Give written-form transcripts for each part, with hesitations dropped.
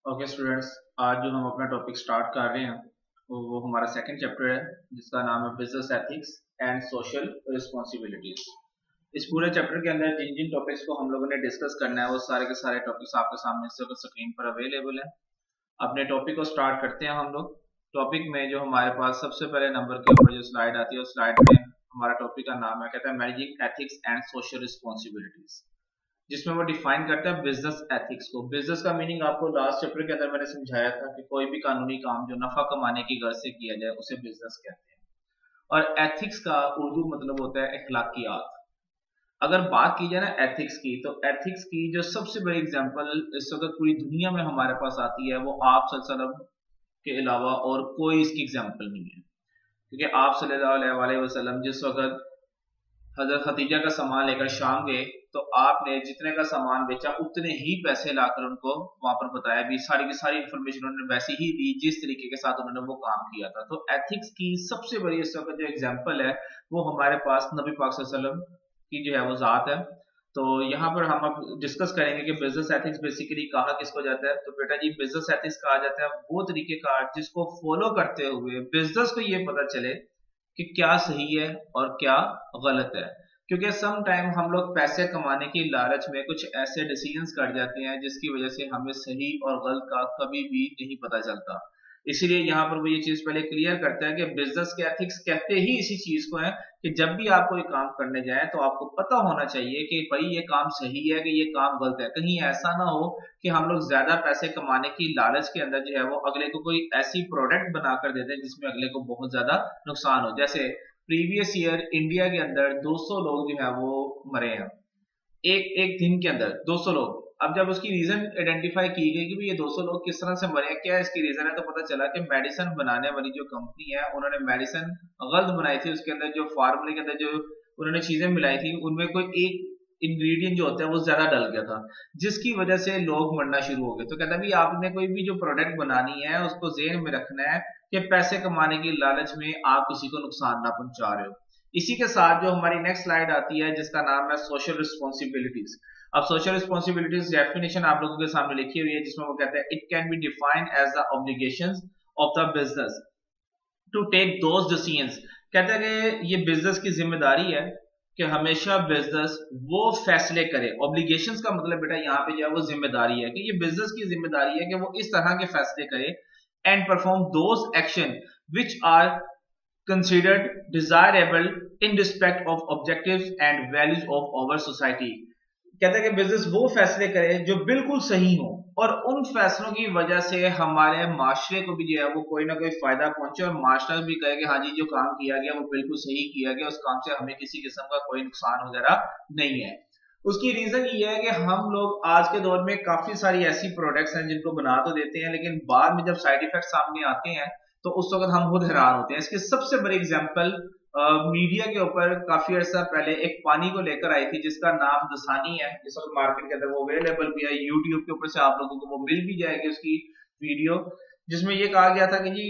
Okay students, आज जो हम अपना टॉपिक स्टार्ट कर रहे हैं वो हमारा सेकंड चैप्टर है जिसका नाम है business ethics and social responsibilities. इस पूरे चैप्टर के अंदर जिन जिन टॉपिक्स को हम लोगों ने डिस्कस करना है वो सारे के सारे टॉपिक्स आपके सामने इस वक्त स्क्रीन पर अवेलेबल है। अपने टॉपिक को स्टार्ट करते हैं हम लोग। टॉपिक में जो हमारे पास सबसे पहले नंबर के ऊपर जो स्लाइड आती है उस स्लाइड में हमारा टॉपिक का नाम है, कहता है managing ethics and social responsibilities, जिसमें वो डिफाइन करता है बिजनेस एथिक्स को। बिजनेस का मीनिंग आपको लास्ट चैप्टर के अंदर मैंने समझाया था कि कोई भी कानूनी काम जो नफा कमाने की गर्ज से किया जाए उसे बिजनेस कहते हैं। और एथिक्स का उर्दू मतलब होता है अखलाकियात। अगर बात की जाए ना एथिक्स की, तो एथिक्स की जो सबसे बड़ी एग्जांपल इस वक्त पूरी दुनिया में हमारे पास आती है वो आप सल्लल्लाहु अलैहि वसल्लम के अलावा और कोई इसकी एग्जांपल नहीं है। क्योंकि आप सल्लल्लाहु अलैहि वसल्लम जिस वक्त हजरत खदीजा का सामान लेकर शाम गए तो आपने जितने का सामान बेचा उतने ही पैसे लाकर उनको वहां पर बताया भी, सारी की सारी इंफॉर्मेशन उन्होंने वैसी ही दी जिस तरीके के साथ उन्होंने वो काम किया था। तो एथिक्स की सबसे बड़ी इस वक्त जो एग्जांपल है वो हमारे पास नबी पाक सल्लल्लाहु अलैहि वसल्लम की जो है वो जात है। तो यहाँ पर हम अब डिस्कस करेंगे कि बिजनेस एथिक्स बेसिकली कहा किसको जाता है। तो बेटा जी, बिजनेस एथिक्स कहा जाता है वो तरीकेकार जिसको फॉलो करते हुए बिजनेस को ये पता चले कि क्या सही है और क्या गलत है। क्योंकि सम टाइम हम लोग पैसे कमाने की लालच में कुछ ऐसे डिसीजंस कर जाते हैं जिसकी वजह से हमें सही और गलत का कभी भी नहीं पता चलता। इसीलिए यहाँ पर वो ये चीज पहले क्लियर करता है कि बिजनेस के एथिक्स कहते ही इसी चीज को है कि जब भी आप कोई काम करने जाए तो आपको पता होना चाहिए कि भाई ये काम सही है कि ये काम गलत है। कहीं ऐसा ना हो कि हम लोग ज्यादा पैसे कमाने की लालच के अंदर जो है वो अगले को कोई ऐसी प्रोडक्ट बनाकर दे दें जिसमें अगले को बहुत ज्यादा नुकसान हो। जैसे प्रीवियस ईयर इंडिया के अंदर 200 लोग जो है वो मरे हैं एक एक दिन के अंदर 200 लोग। अब जब उसकी रीजन आइडेंटिफाई की गई कि ये 200 लोग किस तरह से मरे हैं, क्या इसकी रीजन है, तो पता चला कि मेडिसिन बनाने वाली जो कंपनी है उन्होंने मेडिसिन गलत बनाई थी। उसके अंदर जो फार्मूले के अंदर जो उन्होंने चीजें मिलाई थी उनमें कोई एक इंग्रेडिएंट जो होता है वो ज्यादा डल गया था जिसकी वजह से लोग मरना शुरू हो गए। तो कहता है आपने कोई भी जो प्रोडक्ट बनानी है उसको ज़हन में रखना है कि पैसे कमाने की लालच में आप किसी को नुकसान ना पहुंचा रहे हो। इसी के साथ जो हमारी नेक्स्ट स्लाइड आती है जिसका नाम है सोशल रिस्पॉन्सिबिलिटीज। अब सोशल रिस्पॉन्सिबिलिटीज डेफिनेशन आप लोगों के सामने लिखी हुई है जिसमें वो कहते हैं it can be defined as the obligations of the business to take those decisions. कहते हैं कि ये बिजनेस की जिम्मेदारी है कि हमेशा बिजनेस वो फैसले करे। ऑब्लिगेशंस का मतलब बेटा यहाँ पे जो है वो जिम्मेदारी है कि ये बिजनेस की जिम्मेदारी है कि वो इस तरह के फैसले करे and perform those action which are considered desirable in respect of objectives and values of our society। कहते हैं कि बिजनेस वो फैसले करे जो बिल्कुल सही हो और उन फैसलों की वजह से हमारे माशरे को भी जो है वो कोई ना कोई फायदा पहुंचे और माशरा भी कहे कि हाँ जी जो काम किया गया वो बिल्कुल सही किया गया, उस काम से हमें किसी किस्म का कोई नुकसान वगैरह नहीं है। उसकी रीजन ये है कि हम लोग आज के दौर में काफी सारी ऐसी प्रोडक्ट्स हैं जिनको बना तो देते हैं लेकिन बाद में जब साइड इफेक्ट सामने आते हैं तो उस वक्त हम खुद हैरान होते हैं। इसकी सबसे बड़ी एग्जांपल मीडिया के ऊपर काफी अर्सा पहले एक पानी को लेकर आई थी जिसका नाम दसानी है। इस वक्त मार्केट के अंदर वो अवेलेबल भी है, यूट्यूब के ऊपर से आप लोगों को वो मिल भी जाएगी उसकी वीडियो, जिसमें ये कहा गया था कि जी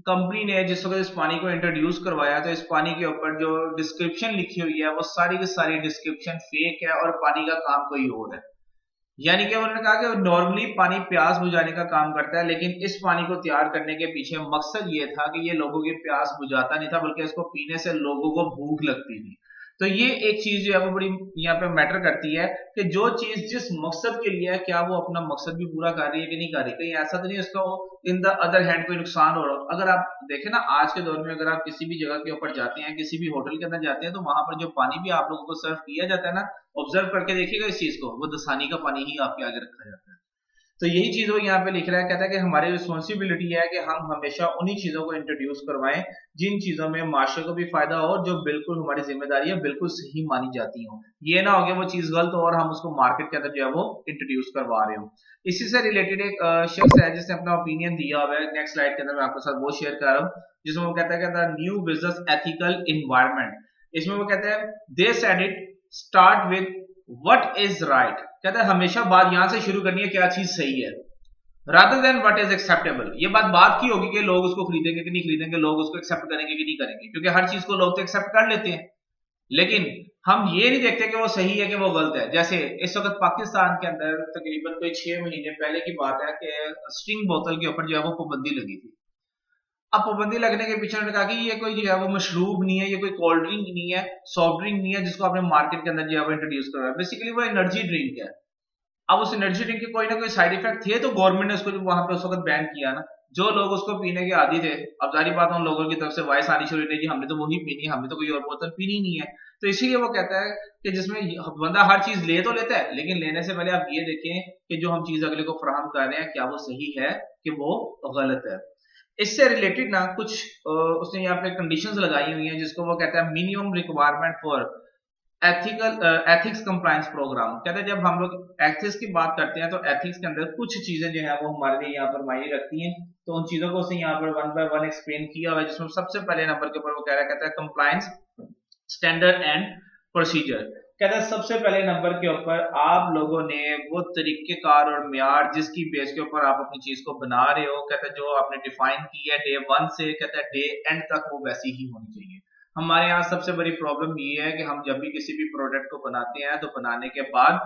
कंपनी ने जिस वक्त इस पानी को इंट्रोड्यूस करवाया तो इस पानी के ऊपर जो डिस्क्रिप्शन लिखी हुई है वो सारी की सारी डिस्क्रिप्शन फेक है और पानी का काम कोई और है। यानी कि उन्होंने कहा कि नॉर्मली पानी प्यास बुझाने का काम करता है लेकिन इस पानी को तैयार करने के पीछे मकसद ये था कि ये लोगों की प्यास बुझाता नहीं था बल्कि इसको पीने से लोगों को भूख लगती थी। तो ये एक चीज जो है वो बड़ी यहाँ पे मैटर करती है कि जो चीज जिस मकसद के लिए है क्या वो अपना मकसद भी पूरा कर रही है कि नहीं कर रही। कहीं ऐसा तो नहीं उसका इन द अदर हैंड कोई नुकसान हो रहा। अगर आप देखें ना आज के दौर में अगर आप किसी भी जगह के ऊपर जाते हैं, किसी भी होटल के अंदर जाते हैं तो वहां पर जो पानी भी आप लोगों को सर्व किया जाता है ना, ऑब्जर्व करके देखिएगा इस चीज को, वो दसानी का पानी ही आपके आगे रखा जाता है। तो यही चीज वो यहाँ पे लिख रहा है, कहता है कि हमारी रिस्पॉन्सिबिलिटी है कि हम हमेशा उन्हीं चीजों को इंट्रोड्यूस करवाएं जिन चीजों में माशरे को भी फायदा हो और जो बिल्कुल हमारी जिम्मेदारी है बिल्कुल सही मानी जाती हो। ये ना हो कि वो चीज गलत हो और हम उसको मार्केट के अंदर जो है वो इंट्रोड्यूस करवा रहे हो। इसी से रिलेटेड एक शख्स है जिसने अपना ओपिनियन दिया हुआ है, नेक्स्ट स्लाइड के अंदर मैं आपके साथ वो शेयर कर रहा हूँ, जिसमें वो कहता है न्यू बिजनेस एथिकल इन्वायरमेंट। इसमें वो कहते हैं they said it start with what is right. कहता है हमेशा बात यहां से शुरू करनी है क्या चीज सही है, rather than what is acceptable. ये बात की होगी कि लोग उसको खरीदेंगे कि नहीं खरीदेंगे, लोग उसको एक्सेप्ट करेंगे कि नहीं करेंगे, क्योंकि हर चीज को लोग तो एक्सेप्ट कर लेते हैं लेकिन हम ये नहीं देखते कि वो सही है कि वो गलत है। जैसे इस वक्त पाकिस्तान के अंदर तकरीबन कोई 6 महीने पहले की बात है कि स्ट्रिंग बोतल के ऊपर जो है वो पाबंदी लगी थी। अब पाबंदी लगने के पीछे उन्होंने कहा कि ये कोई जो है वो मशरूब नहीं है, ये कोई कोल्ड ड्रिंक नहीं है, सॉफ्ट ड्रिंक नहीं है जिसको आपने मार्केट के अंदर जो है वो इंट्रोड्यूस करा है। बेसिकली वो एनर्जी ड्रिंक है। अब उस एनर्जी ड्रिंक के कोई ना कोई साइड इफेक्ट थे तो गवर्नमेंट ने उसको वहां पे उस वक्त बैन किया ना। जो लोग उसको पीने के आदी थे, अब जारी बात उन लोगों की तरफ से वॉइस आनी शुरू हुई कि हमने तो वही पीनी है, हमें तो कोई और बोतल पीनी नहीं है। तो इसीलिए वो कहता है कि जिसमें बंदा हर चीज ले तो लेता है, लेकिन लेने से पहले आप ये देखें कि जो हम चीज अगले को फराहम कर रहे हैं क्या वो सही है कि वो गलत है। इससे रिलेटेड ना कुछ उसने यहाँ पे कंडीशंस लगाई हुई हैं जिसको वो कहता है minimum requirement for ethics compliance program. कहते हैं जब हम लोग एथिक्स की बात करते हैं तो एथिक्स के अंदर कुछ चीजें जो है वो हमारे लिए यहाँ पर मायने रखती हैं। तो उन चीजों को उसने यहाँ पर वन बाय वन एक्सप्लेन किया हुआ है, जिसमें सबसे पहले नंबर के ऊपर वो कह रहा है, कहता है कंप्लायंस स्टैंडर्ड एंड प्रोसीजर। कहता है सबसे पहले नंबर के ऊपर आप लोगों ने वो तरीकेकार और म्यार जिसकी बेस के ऊपर आप अपनी चीज को बना रहे हो, कहता है जो आपने डिफाइन की है डे 1 से, कहता है डे एंड तक वो वैसी ही होनी चाहिए। हमारे यहाँ सबसे बड़ी प्रॉब्लम ये है कि हम जब भी किसी भी प्रोडक्ट को बनाते हैं तो बनाने के बाद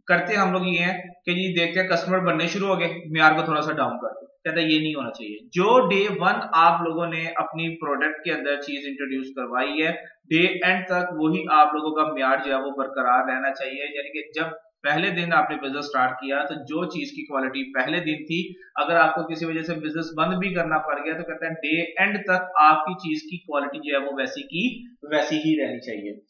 करते हम लोग ये हैं कि जी देखते हैं कस्टमर बनने शुरू हो गए, म्यार को थोड़ा सा डाउन कर दो। कहता है ये नहीं होना चाहिए। जो डे 1 आप लोगों ने अपनी प्रोडक्ट के अंदर चीज इंट्रोड्यूस करवाई है, डे एंड तक वही आप लोगों का म्यार जो है वो बरकरार रहना चाहिए। यानी कि जब पहले दिन आपने बिजनेस स्टार्ट किया तो जो चीज की क्वालिटी पहले दिन थी, अगर आपको किसी वजह से बिजनेस बंद भी करना पड़ गया तो कहता है डे एंड तक आपकी चीज की क्वालिटी जो है वो वैसी की वैसी ही रहनी चाहिए।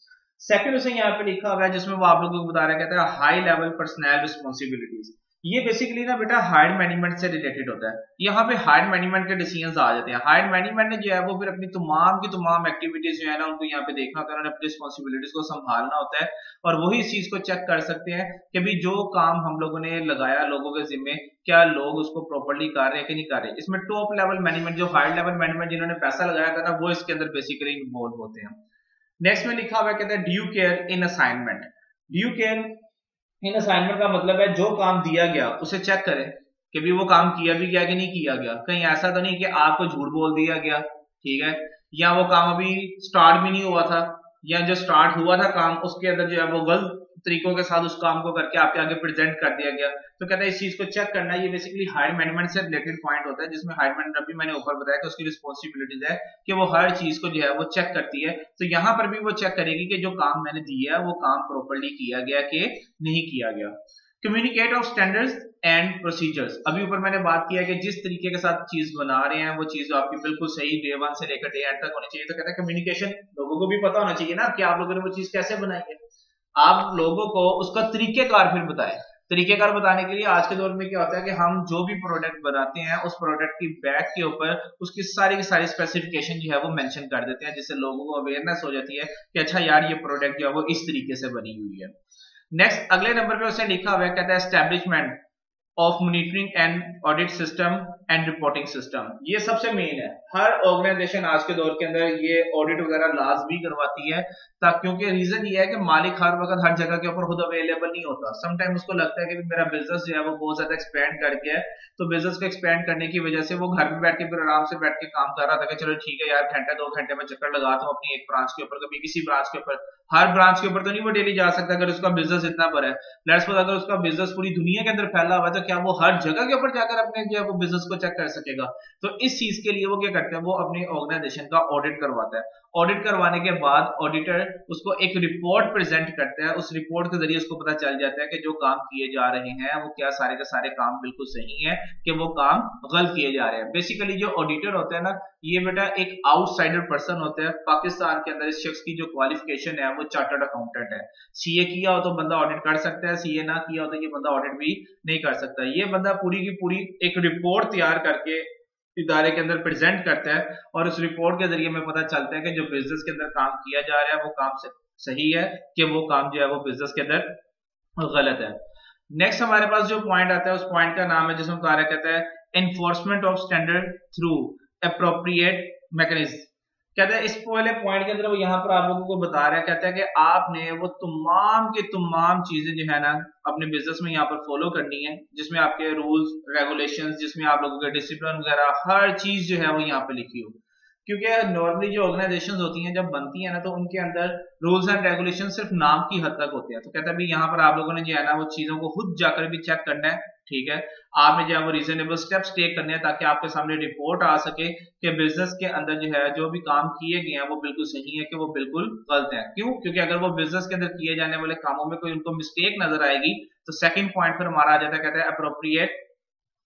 सेकंड उसे यहाँ पे लिखा हुआ है जिसमें वो आप लोगों को बता रहा है, कहता है हाई लेवल पर्सनल रिस्पॉन्सिबिलिटीज। ये बेसिकली ना बेटा हायर मैनेजमेंट से रिलेटेड होता है। यहाँ पे हायर मैनेजमेंट के डिसीजंस आ जाते हैं। हायर मैनेजमेंट ने जो है वो फिर अपनी तमाम की तमाम एक्टिविटीज जो है ना उनको यहाँ पे देखना होता है, उन्होंने अपनी रिस्पॉन्सिबिलिटीज को संभालना होता है और वही इस चीज को चेक कर सकते हैं कि भी जो काम हम लोगों ने लगाया लोगों के जिम्मे, क्या लोग उसको प्रॉपर्ली कर रहे हैं कि नहीं कर रहे। इसमें टॉप लेवल मैनेजमेंट, जो हायर लेवल मैनेजमेंट जिन्होंने पैसा लगाया था ना, वो इसके अंदर बेसिकली इन्वॉल्व होते हैं। नेक्स्ट में लिखा हुआ है, कहता है ड्यू केयर इन असाइनमेंट। ड्यू केयर इन असाइनमेंट का मतलब है जो काम दिया गया उसे चेक करें कि भी वो काम किया भी गया कि नहीं किया गया। कहीं ऐसा तो नहीं कि आपको झूठ बोल दिया गया, ठीक है, या वो काम अभी स्टार्ट भी नहीं हुआ था, या जो स्टार्ट हुआ था काम उसके अंदर जो है वो गलत तरीकों के साथ उस काम को करके आपके आगे प्रेजेंट कर दिया गया। तो कहता है इस चीज को चेक करना, ये बेसिकली हायर मैनेजमेंट से रिलेटेड पॉइंट होता है, जिसमें हायर मैनेजमेंट अभी मैंने ऊपर बताया कि उसकी रिस्पॉन्सिबिलिटीज है कि वो हर चीज को जो है वो चेक करती है। तो यहाँ पर भी वो चेक करेगी कि जो काम मैंने दिया है वो काम प्रॉपर्ली किया गया कि नहीं किया गया। Communicate of standards and procedures. अभी ऊपर मैंने बात किया कि जिस तरीके के साथ चीज बना रहे हैं वो चीज आपकी बिल्कुल सही डे 1 से लेकर डे एंड तक होनी चाहिए। तो कहता है कम्युनिकेशन, लोगों को भी पता होना चाहिए ना कि आप लोगों ने वो चीज कैसे बनाई है। आप लोगों को उसका तरीकेकार फिर बताएं। तरीकेकार बताने के लिए आज के दौर में क्या होता है कि हम जो भी प्रोडक्ट बनाते हैं उस प्रोडक्ट की बैक के ऊपर उसकी सारी की सारी स्पेसिफिकेशन जो है वो मेंशन कर देते हैं, जिससे लोगों को अवेयरनेस हो जाती है कि अच्छा यार ये प्रोडक्ट जो है वो इस तरीके से बनी हुई है। नेक्स्ट अगले नंबर पे उसने लिखा हुआ है, कहता है establishment of monitoring and audit system and reporting system. ये सबसे मेन है। हर ऑर्गेनाइजेशन आज के दौर के अंदर ये ऑडिट वगैरह लाजमी करवाती है, क्योंकि रीजन ये है कि मालिक हर वक्त हर जगह के ऊपर खुद अवेलेबल नहीं होता। समटाइम उसको लगता है कि मेरा बिजनेस जो है वो बहुत ज्यादा एक्सपेंड करके है, तो बिजनेस को एक्सपेंड करने की वजह से वो घर में बैठ के फिर आराम से बैठ के काम कर रहा था कि चलो ठीक है यार घंटे 2 घंटे में चक्कर लगाता हूँ अपनी एक ब्रांच के ऊपर, कभी किसी ब्रांच के ऊपर। हर ब्रांच के ऊपर तो नहीं वो डेली जा सकता अगर उसका बिजनेस इतना बड़ा है। लेट्स सपोज अगर उसका बिजनेस पूरी दुनिया के अंदर फैला हुआ है तो क्या वो हर जगह के ऊपर जाकर अपने जो है वो बिजनेस को चेक कर सकेगा। तो इस चीज के लिए वो क्या करते हैं, वो अपनी ऑर्गेनाइजेशन का ऑडिट करवाता है। ऑडिट करवाने के बाद ऑडिटर उसको एक रिपोर्ट प्रेजेंट करता है। उस रिपोर्ट के जरिए उसको पता चल जाता है कि जो काम किए जा रहे हैं वो क्या सारे के सारे काम बिल्कुल सही है कि वो काम गलत किए जा रहे हैं। बेसिकली जो ऑडिटर होता है ना, ये बेटा एक आउटसाइडर पर्सन होता है। पाकिस्तान के अंदर इस शख्स की जो क्वालिफिकेशन है वो चार्टर्ड अकाउंटेंट है। सीए किया हो तो बंदा ऑडिट कर सकता है, सीए ना किया हो तो ये बंदा ऑडिट भी नहीं कर सकता। ये बंदा पूरी की पूरी एक रिपोर्ट तैयार करके इदारे के अंदर प्रेजेंट करता है और उस रिपोर्ट के जरिए में पता चलता है कि जो बिजनेस के अंदर काम किया जा रहा है वो काम सही है कि वो काम जो है वो बिजनेस के अंदर गलत है। नेक्स्ट हमारे पास जो पॉइंट आता है उस पॉइंट का नाम है जिसमें कार्य कहता है enforcement of standard through appropriate mechanism. कहता है इस पहले पॉइंट के अंदर वो यहाँ पर आप लोगों को बता रहा है, कहता है कि आपने वो तमाम की तमाम चीजें जो है ना अपने बिजनेस में यहाँ पर फॉलो करनी है, जिसमें आपके रूल्स रेगुलेशंस, जिसमें आप लोगों के डिसिप्लिन वगैरह हर चीज जो है वो यहाँ पे लिखी हो। क्योंकि नॉर्मली जो ऑर्गेनाइजेशंस होती हैं जब बनती हैं ना तो उनके अंदर रूल्स एंड रेगुलेशन सिर्फ नाम की हद तक होते हैं। तो कहता है भाई यहाँ पर आप लोगों ने जो है ना वो चीजों को खुद जाकर भी चेक करना है, ठीक है, आपने जो है वो रीजनेबल स्टेप्स टेक करने हैं ताकि आपके सामने रिपोर्ट आ सके कि बिजनेस के अंदर जो है जो भी काम किए गए हैं वो बिल्कुल सही है कि वो बिल्कुल गलत है। क्यों? क्योंकि अगर वो बिजनेस के अंदर किए जाने वाले कामों में कोई उनको मिस्टेक नजर आएगी तो सेकंड पॉइंट फिर हमारा आ जाता है, कहता है appropriate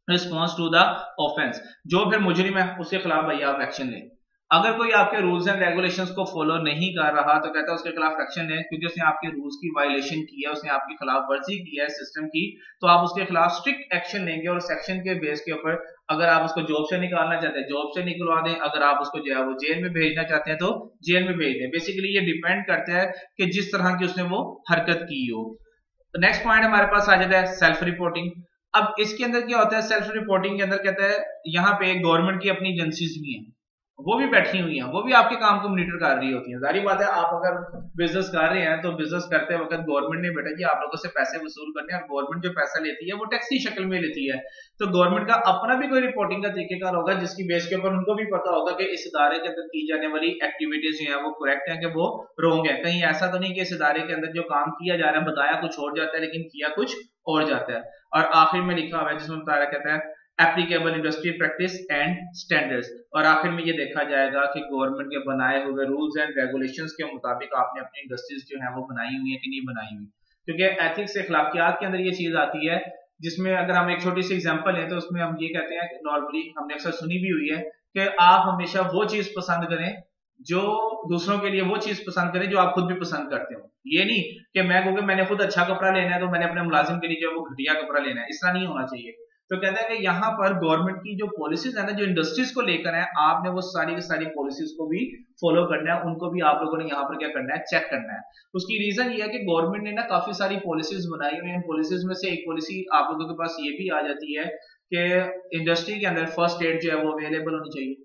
response to the offence. जो फिर मुजरिम है उसके खिलाफ भैया आप एक्शन लें। अगर कोई आपके रूल्स एंड रेगुलेशंस को फॉलो नहीं कर रहा तो कहता है उसके खिलाफ एक्शन है, क्योंकि उसने आपके रूल्स की वायलेशन की है, उसने आपकी खिलाफ वर्जी की है सिस्टम की, तो आप उसके खिलाफ स्ट्रिक्ट एक्शन लेंगे और सेक्शन के बेस के ऊपर अगर आप उसको जॉब से निकालना चाहते हैं जॉब से निकलवा दें, अगर आप उसको जो है वो जेल में भेजना चाहते हैं तो जेल में भेज दें। बेसिकली ये डिपेंड करता है कि जिस तरह की उसने वो हरकत की हो। नेक्स्ट पॉइंट हमारे पास आ जाता है सेल्फ रिपोर्टिंग। अब इसके अंदर क्या होता है, सेल्फ रिपोर्टिंग के अंदर कहता है यहाँ पे गवर्नमेंट की अपनी एजेंसीज भी हैं, वो भी बैठी हुई हैं, वो भी आपके काम को मॉनिटर कर रही होती हैं। जारी बात है आप अगर बिजनेस कर रहे हैं तो बिजनेस करते वक्त गवर्नमेंट ने बेटा जी आप लोगों से पैसे वसूल करने हैं, और गवर्नमेंट जो पैसा लेती है वो टैक्स की शक्ल में लेती है, तो गवर्नमेंट का अपना भी कोई रिपोर्टिंग का तरीकेकार होगा जिसकी बेस के ऊपर उनको भी पता होगा कि इस इदारे के अंदर की जाने वाली एक्टिविटीज जो है वो करेक्ट है कि वो रॉन्ग है। कहीं ऐसा तो नहीं कि इस इदारे के अंदर जो काम किया जा रहा है बताया कुछ और जाता है लेकिन किया कुछ और जाता है। और आखिर में लिखा हुआ है जिसमें बताया कहता है applicable industry practice and standards, और आखिर में ये देखा जाएगा कि गवर्नमेंट के बनाए हुए रूल्स एंड रेगुलेशंस के मुताबिक आपने अपनी इंडस्ट्रीज जो है वो बनाई हुई है कि नहीं बनाई हुई। क्योंकि एथिक्स से अखलाकियात के अंदर ये चीज आती है जिसमें अगर हम एक छोटी सी एग्जांपल लें तो उसमें हम ये कहते हैं नॉर्मली हमने अक्सर सुनी भी हुई है कि आप हमेशा वो चीज पसंद करें जो दूसरों के लिए वो चीज पसंद करें जो आप खुद भी पसंद करते हो। ये नहीं कि मैं क्योंकि मैंने खुद अच्छा कपड़ा लेना है तो मैंने अपने मुलाजिम के लिए जो वो घटिया कपड़ा लेना है, इस तरह नहीं होना चाहिए। तो कहते हैं कि यहाँ पर गवर्नमेंट की जो पॉलिसीज है ना जो इंडस्ट्रीज को लेकर है आपने वो सारी की सारी पॉलिसीज को भी फॉलो करना है, उनको भी आप लोगों ने यहाँ पर क्या करना है चेक करना है। उसकी रीजन ये है कि गवर्नमेंट ने ना काफी सारी पॉलिसीज बनाई हुई हैं, पॉलिसीज में से एक पॉलिसी आप लोगों के पास ये भी आ जाती है कि इंडस्ट्री के अंदर फर्स्ट एड जो है वो अवेलेबल होनी चाहिए।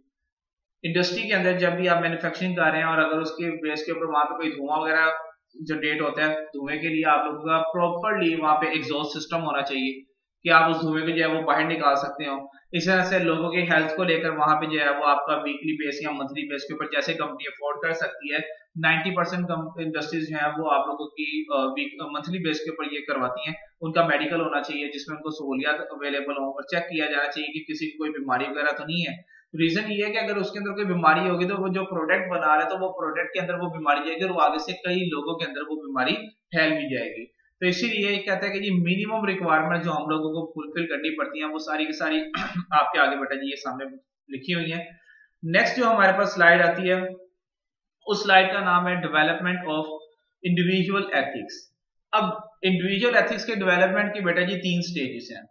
इंडस्ट्री के अंदर जब भी आप मैन्युफैक्चरिंग कर रहे हैं और अगर उसके बेस के ऊपर वहां पे कोई धुआं वगैरह जनरेट होता है, धुएं के लिए आप लोगों का प्रॉपरली वहां पे एग्जॉस्ट सिस्टम होना चाहिए कि आप उस धुएं को जो है वो बाहर निकाल सकते हो। इस तरह से लोगों की हेल्थ को लेकर वहां पे जो है वो आपका वीकली बेस या मंथली बेस के ऊपर जैसे कंपनी अफोर्ड कर सकती है 90% इंडस्ट्रीज जो है वो आप लोगों की मंथली बेस के ऊपर ये करवाती हैं। उनका मेडिकल होना चाहिए जिसमें उनको सहूलियात अवेलेबल हो और चेक किया जाना चाहिए कि किसी की कोई बीमारी वगैरह तो नहीं है। रीजन ये है कि अगर उसके अंदर कोई बीमारी होगी तो वो जो प्रोडक्ट बना रहा है तो वो प्रोडक्ट के अंदर वो बीमारी जाएगी और वो आगे से कई लोगों के अंदर वो बीमारी फैल भी जाएगी। तो इसीलिए कहता है कि जी मिनिमम रिक्वायरमेंट जो हम लोगों को फुलफिल करनी पड़ती है वो सारी की सारी आपके आगे बेटा जी ये सामने लिखी हुई है। नेक्स्ट जो हमारे पास स्लाइड आती है उस स्लाइड का नाम है डेवलपमेंट ऑफ इंडिविजुअल एथिक्स। अब इंडिविजुअल एथिक्स के डेवलपमेंट की बेटा जी 3 स्टेजेस हैं।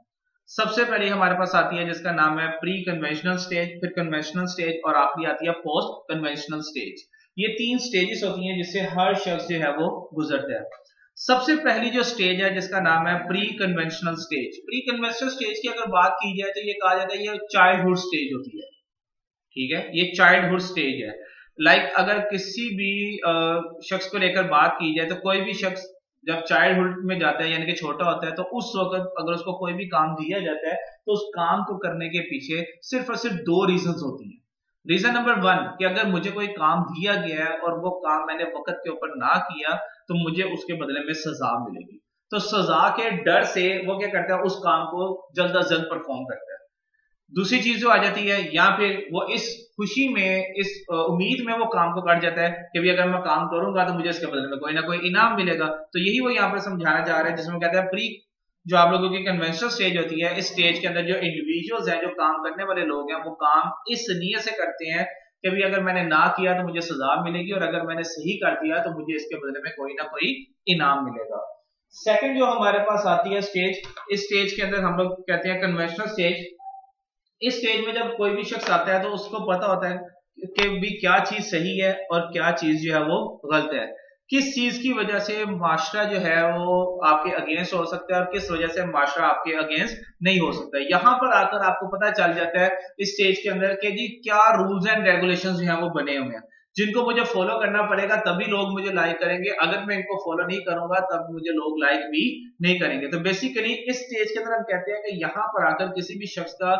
सबसे पहले हमारे पास आती है जिसका नाम है प्री कन्वेंशनल स्टेज, फिर कन्वेंशनल स्टेज और आखिरी आती है पोस्ट कन्वेंशनल स्टेज। ये 3 स्टेजेस होती हैं जिससे हर शख्स जो है वो गुजरता है। सबसे पहली जो स्टेज है जिसका नाम है pre conventional stage. Pre conventional stage की अगर बात की जाए तो ये कहा जाता है ये चाइल्डहुड स्टेज होती है, ठीक है, ये चाइल्डहुड स्टेज है। लाइक अगर किसी भी शख्स को लेकर बात की जाए तो कोई भी शख्स जब चाइल्डहुड में जाता है यानी कि छोटा होता है तो उस वक्त अगर उसको कोई भी काम दिया जाता है तो उस काम को करने के पीछे सिर्फ और सिर्फ 2 रीजंस होती हैं। रीजन नंबर 1 कि अगर मुझे कोई काम दिया गया है और वो काम मैंने वक्त के ऊपर ना किया तो मुझे उसके बदले में सजा मिलेगी, तो सजा के डर से वो क्या करता है उस काम को जल्द अज जल्द परफॉर्म करता है। दूसरी चीज जो आ जाती है या फिर वो इस खुशी में इस उम्मीद में वो काम को कर जाता है कि भी अगर मैं काम करूंगा तो मुझे इसके बदले में कोई ना कोई इनाम मिलेगा। तो यही वो यहाँ पर समझाना चाह रहा है जिसमें कहता है प्री जो आप लोगों की कन्वेंशनल स्टेज होती है, इस स्टेज के अंदर जो इंडिविजुअल्स हैं जो काम करने वाले लोग हैं वो काम इस नीयत से करते हैं कि भी अगर मैंने ना किया तो मुझे सजा मिलेगी और अगर मैंने सही कर दिया तो मुझे इसके बदले में कोई ना कोई इनाम मिलेगा। सेकंड जो हमारे पास आती है स्टेज, इस स्टेज के अंदर हम लोग कहते हैं कन्वेंशनल स्टेज। इस स्टेज में जब कोई भी शख्स आता है तो उसको पता होता है कि भी क्या चीज सही है और क्या चीज जो है वो गलत है, किस चीज की वजह से माशरा जो है वो आपके अगेंस्ट हो सकता है और किस वजह से माशरा आपके अगेंस्ट नहीं हो सकता है। यहाँ पर आकर आपको पता चल जाता है इस स्टेज के अंदर कि जी क्या रूल्स एंड रेगुलेशंस जो है वो बने हुए हैं जिनको मुझे फॉलो करना पड़ेगा तभी लोग मुझे लाइक करेंगे, अगर मैं इनको फॉलो नहीं करूंगा तब मुझे लोग लाइक भी नहीं करेंगे। तो बेसिकली इस स्टेज के अंदर हम कहते हैं कि यहाँ पर आकर किसी भी शख्स का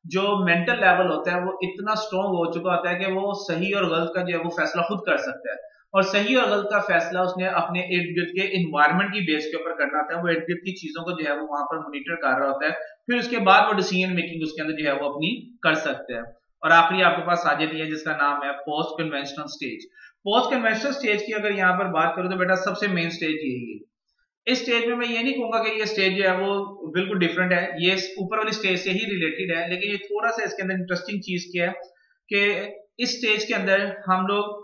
जो मेंटल लेवल होता है वो इतना स्ट्रॉन्ग हो चुका होता है कि वो सही और गलत का जो है वो फैसला खुद कर सकता है, और सही और गलत का फैसला उसने अपने इर्द गिर्द के इन्वायरमेंट की बेस के ऊपर करना होता है। वो इर्द गिर्द की चीजों को जो है वो वहां पर मॉनिटर कर रहा होता है, फिर उसके बाद वो डिसीजन मेकिंग उसके अंदर जो है वो अपनी कर सकते हैं। और आखिरी आपके पास आ जाती है जिसका नाम है post conventional stage. Post conventional stage की अगर यहाँ पर बात करूं तो बेटा सबसे मेन स्टेज यही है। इस स्टेज में मैं ये नहीं कहूंगा कि ये स्टेज जो है वो बिल्कुल डिफरेंट है, ये ऊपर वाली स्टेज से ही रिलेटेड है, लेकिन ये थोड़ा सा इसके अंदर इंटरेस्टिंग चीज क्या है कि इस स्टेज के अंदर हम लोग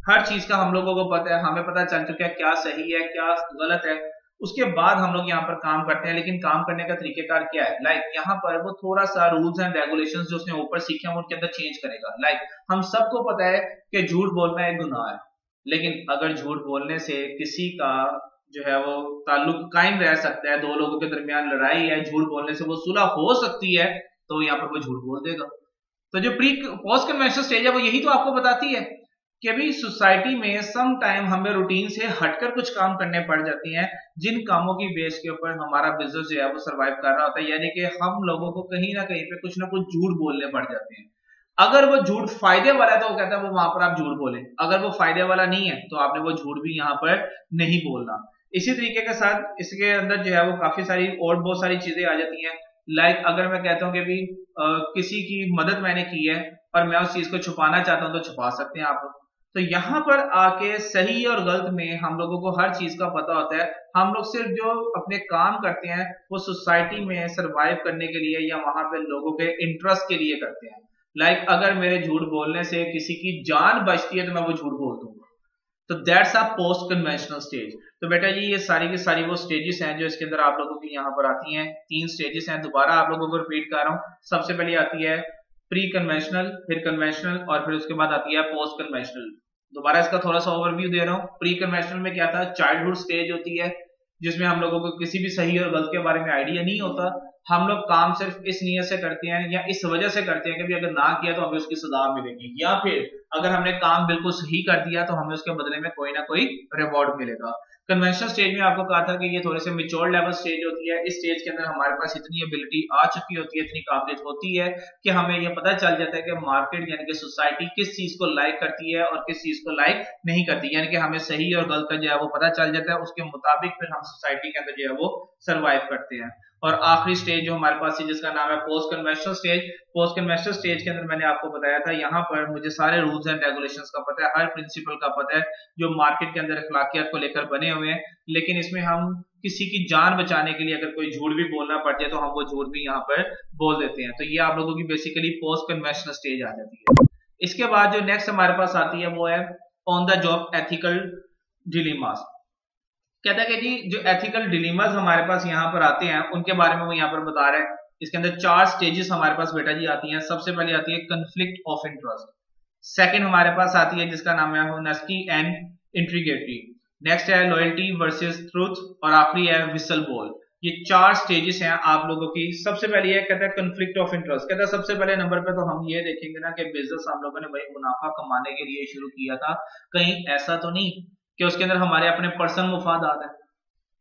हर चीज का हम लोगों को पता है, हमें पता चल चुका है क्या सही है क्या गलत है। उसके बाद हम लोग यहाँ पर काम करते हैं, लेकिन काम करने का तरीकेकार क्या है, लाइक यहाँ पर वो थोड़ा सा रूल्स एंड रेगुलेशंस जो उसने ऊपर सीखे हैं उनके अंदर चेंज करेगा। लाइक हम सबको पता है कि झूठ बोलना एक गुनाह है, लेकिन अगर झूठ बोलने से किसी का जो है वो ताल्लुक कायम रह सकता है, दो लोगों के दरमियान लड़ाई है, झूठ बोलने से वो सुलह हो सकती है, तो यहाँ पर वो झूठ बोल देगा। तो जो प्री पोस्ट कन्वेंशनल स्टेज है वो यही तो आपको बताती है कि अभी सोसाइटी में सम टाइम हमें रूटीन से हटकर कुछ काम करने पड़ जाती हैं, जिन कामों की बेस के ऊपर हमारा बिजनेस जो है वो सर्वाइव कर रहा होता है, यानी कि हम लोगों को कहीं ना कहीं पे कुछ ना कुछ झूठ बोलने पड़ जाते हैं। अगर वो झूठ फायदे वाला है तो वो कहता है वो वहां पर आप झूठ बोले, अगर वो फायदे वाला नहीं है तो आपने वो झूठ भी यहाँ पर नहीं बोलना। इसी तरीके के साथ इसके अंदर जो है वो काफी सारी और बहुत सारी चीजें आ जाती हैं। लाइक अगर मैं कहता हूँ कि भी किसी की मदद मैंने की है और मैं उस चीज को छुपाना चाहता हूँ तो छुपा सकते हैं आप लोग। तो यहाँ पर आके सही और गलत में हम लोगों को हर चीज का पता होता है। हम लोग सिर्फ जो अपने काम करते हैं वो सोसाइटी में सरवाइव करने के लिए या वहां पे लोगों के इंटरेस्ट के लिए करते हैं। लाइक अगर मेरे झूठ बोलने से किसी की जान बचती है तो मैं वो झूठ बोल दूंगा। तो that's a post conventional stage. तो बेटा जी ये सारी की सारी वो स्टेजेस हैं जो इसके अंदर आप लोगों की यहाँ पर आती हैं। 3 स्टेजेस हैं, दोबारा आप लोगों को रिपीट कर रहा हूँ। सबसे पहले आती है प्री कन्वेंशनल, फिर कन्वेंशनल और फिर उसके बाद आती है पोस्ट कन्वेंशनल। दोबारा इसका थोड़ा सा ओवरव्यू दे रहा हूँ। प्री कन्वेंशनल में क्या था, चाइल्डहुड स्टेज होती है जिसमें हम लोगों को किसी भी सही और गलत के बारे में आइडिया नहीं होता। हम लोग काम सिर्फ इस नीयत से करते हैं या इस वजह से करते हैं कि भी अगर ना किया तो हमें उसकी सजा मिलेगी, या फिर अगर हमने काम बिल्कुल सही कर दिया तो हमें उसके बदले में कोई ना कोई रिवॉर्ड मिलेगा। कन्वेंशनल स्टेज में आपको कहा था कि ये थोड़े से मेच्योर लेवल स्टेज होती है। इस स्टेज के अंदर हमारे पास इतनी एबिलिटी आ चुकी होती है, इतनी काबिलियत होती है कि हमें ये पता चल जाता है कि मार्केट यानी कि सोसाइटी किस चीज को लाइक करती है और किस चीज को लाइक नहीं करती, यानी कि हमें सही और गलत का जो है वो पता चल जाता है। उसके मुताबिक फिर हम सोसाइटी के अंदर जो है वो सर्वाइव करते हैं। और आखिरी स्टेज जो हमारे पास है जिसका नाम है post conventional stage. Post conventional stage के अंदर मैंने आपको बताया था यहाँ पर मुझे सारे रूल्स एंड रेगुलेशंस का पता है, हर प्रिंसिपल का पता है जो मार्केट के अंदर अखलाकियात को लेकर बने हुए हैं, लेकिन इसमें हम किसी की जान बचाने के लिए अगर कोई झूठ भी बोलना पड़ जाए तो हम वो झूठ भी यहाँ पर बोल देते हैं। तो ये आप लोगों की बेसिकली पोस्ट कन्वेंशनल स्टेज आ जाती है। इसके बाद जो नेक्स्ट हमारे पास आती है वो है on the job ethical dilemmas. कहता है कि जी जो एथिकल डिलेमास हमारे पास यहाँ पर आते हैं उनके बारे में वो यहाँ पर बता रहे हैं। इसके अंदर 4 स्टेजेस हमारे पास बेटा जी आती हैं। सबसे पहले आती है कंफ्लिक्ट ऑफ इंटरेस्ट, सेकंड हमारे पास आती है जिसका नाम है होनेस्टी एंड इंट्रीग्रिटी, नेक्स्ट है लॉयल्टी वर्सेस ट्रूथ और आखिरी है विसल बॉल। ये 4 स्टेजेस हैं आप लोगों की। सबसे पहले ये कहता है कंफ्लिक्ट ऑफ इंटरेस्ट। कहता है सबसे पहले नंबर पे तो हम ये देखेंगे ना कि बिजनेस हम लोगों ने भाई मुनाफा कमाने के लिए शुरू किया था, कहीं ऐसा तो नहीं कि उसके अंदर हमारे अपने पर्सनल मुफादात है।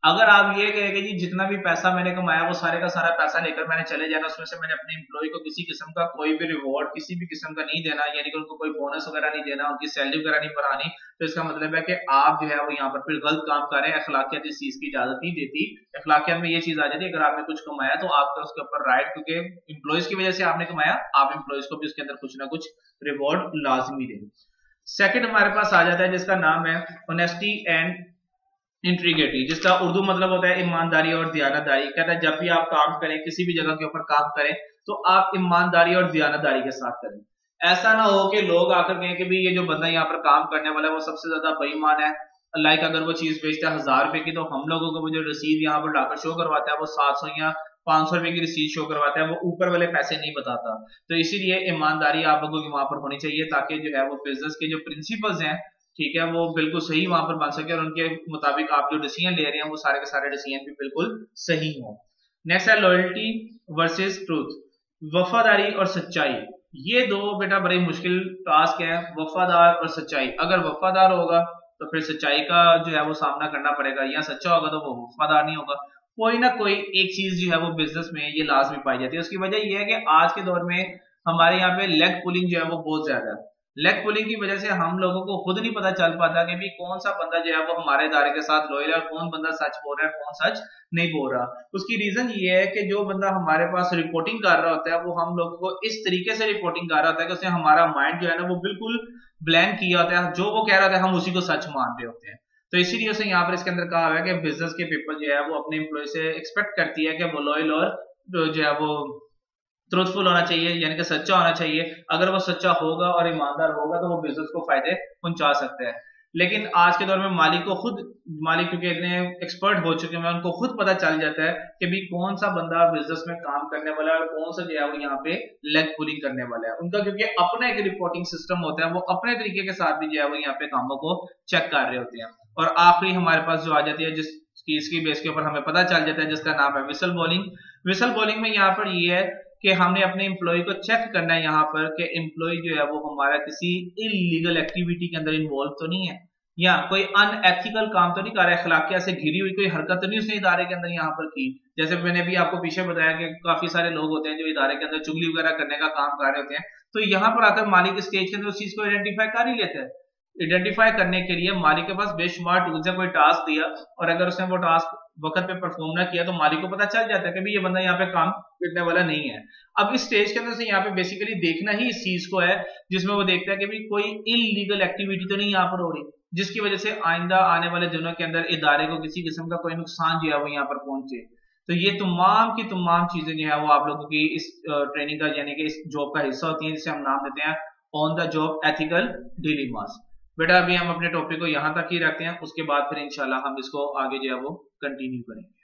अगर आप ये कहेंगे जी जितना भी पैसा मैंने कमाया वो सारे का सारा पैसा लेकर मैंने चले जाना, उसमें से मैंने अपने एम्प्लॉय को किसी किस्म का कोई भी रिवॉर्ड किसी भी किस्म का नहीं देना, यानी कि उनको कोई बोनस वगैरह नहीं देना, उनकी सैलरी वगैरह नहीं बढ़ानी, तो इसका मतलब है कि आप जो है वो यहाँ पर फिर गलत काम कर रहे हैं। अखलाकियत इस चीज की इजाजत नहीं देती। अखलाकियत में ये चीज आ जाती है अगर आपने कुछ कमाया तो आपका उसके ऊपर राइट, क्योंकि एम्प्लॉयज की वजह से आपने कमाया, आप एम्प्लॉयज को भी उसके अंदर कुछ ना कुछ रिवॉर्ड लाजमी दें। सेकंड हमारे पास आ जाता है जिसका नाम है ऑनेस्टी एंड इंट्रीग्रिटी, जिसका उर्दू मतलब होता है ईमानदारी और दयानतदारी। कहता है जब भी आप काम करें, किसी भी जगह के ऊपर काम करें, तो आप ईमानदारी और दयानतदारी के साथ करें। ऐसा ना हो कि लोग आकर कहें कि भी ये जो बंदा यहाँ पर काम करने वाला है वो सबसे ज्यादा बेईमान है। लाइक अगर वो चीज बेचता है 1000 रुपए की, तो हम लोगों को जो रसीद यहाँ पर लाकर शो करवाता है वो 700 या 500 रुपए की रसीद शो करवाता है, वो ऊपर वाले पैसे नहीं बताता। तो इसीलिए ईमानदारी आप लोगों की वहां पर होनी चाहिए ताकि जो है वो बिजनेस के जो प्रिंसिपल्स हैं, ठीक है, वो बिल्कुल सही वहां पर बन सके और उनके मुताबिक आप जो डिसीजन ले रहे हैं वो सारे के सारे डिसीजन भी बिल्कुल सही हो। नेक्स्ट है लॉयल्टी वर्सेस ट्रूथ, वफादारी और सच्चाई। ये दो बेटा बड़े मुश्किल टास्क है, वफादार और सच्चाई। अगर वफादार होगा तो फिर सच्चाई का जो है वो सामना करना पड़ेगा, या सच्चा होगा तो वो वफादार नहीं होगा। कोई ना कोई एक चीज जो है वो बिजनेस में ये लाजमी पाई जाती है। उसकी वजह ये है कि आज के दौर में हमारे यहाँ पे लेग पुलिंग जो है वो बहुत ज्यादा है। लेग पुलिंग की वजह से हम लोगों को खुद नहीं पता चल पाता कि भी कौन सा बंदा जो है वो हमारे इदारे के साथ लॉयल है और कौन बंदा सच बोल रहा है कौन सच नहीं बोल रहा। उसकी रीजन ये है कि जो बंदा हमारे पास रिपोर्टिंग कर रहा होता है वो हम लोगों को इस तरीके से रिपोर्टिंग कर रहा होता है कि उसने हमारा माइंड जो है ना वो बिल्कुल ब्लैंक किया होता है, जो वो कह रहा था हम उसी को सच मान रहे होते हैं। तो इसीलिए उसे यहाँ पर इसके अंदर कहा हुआ है कि बिजनेस के पीपल जो है वो अपने एम्प्लॉय से एक्सपेक्ट करती है कि वो लॉयल और जो है वो ट्रूथफुल होना चाहिए, यानी कि सच्चा होना चाहिए। अगर वो सच्चा होगा और ईमानदार होगा तो वो बिजनेस को फायदे पहुंचा सकता है। लेकिन आज के दौर में मालिक क्योंकि इतने एक्सपर्ट हो चुके हैं, उनको खुद पता चल जाता है कि भी कौन सा बंदा बिजनेस में काम करने वाला है और कौन सा जो है वो यहाँ पे लेग पुलिंग करने वाला है। उनका क्योंकि अपना एक रिपोर्टिंग सिस्टम होता है, वो अपने तरीके के साथ भी जो है वो यहाँ पे कामों को चेक कर रहे होते हैं। और आखिरी हमारे पास जो आ जाती है जिसकी बेस के ऊपर हमें पता चल जाता है, जिसका नाम है विसल बॉलिंग। विसल बॉलिंग में यहाँ पर ये है कि हमने अपने एम्प्लॉय को चेक करना है यहाँ पर कि एम्प्लॉय जो है वो हमारा किसी इलीगल एक्टिविटी के अंदर इन्वॉल्व तो नहीं है, या कोई अनएथिकल काम तो नहीं कर रहा है, अखलाकियत से घिरी हुई कोई हरकत तो नहीं उसने इदारे के अंदर यहाँ पर की। जैसे मैंने भी आपको पीछे बताया कि काफी सारे लोग होते हैं जो इदारे के अंदर चुगली वगैरह करने का काम कर रहे होते हैं। तो यहाँ पर आकर मालिक स्टेज के अंदर उस चीज को आइडेंटिफाई कर ही लेते हैं। आइडेंटिफाई करने के लिए मालिक के पास बेशुमार टूल्स है, कोई टास्क दिया और अगर उसने वो टास्क वक्त पे परफॉर्म ना किया तो मालिक को पता चल जाता है कि भी ये बंदा यहाँ पे काम करने वाला नहीं है। अब इस स्टेज के अंदर से यहाँ पे बेसिकली देखना ही इस चीज को है जिसमें वो देखता है कि भी कोई इलीगल एक्टिविटी तो नहीं यहाँ पर हो रही जिसकी वजह से आइंदा आने वाले दिनों के अंदर इदारे को किसी किस्म का कोई नुकसान जो है वो यहाँ पर पहुंचे। तो ये तमाम की तमाम चीजें जो है वो आप लोगों की इस ट्रेनिंग का यानी कि इस जॉब का हिस्सा होती है, जिसे हम नाम देते हैं on the job ethical dilemmas. बेटा अभी हम अपने टॉपिक को यहाँ तक ही रखते हैं, उसके बाद फिर इंशाल्लाह हम इसको आगे जो है वो कंटिन्यू करेंगे।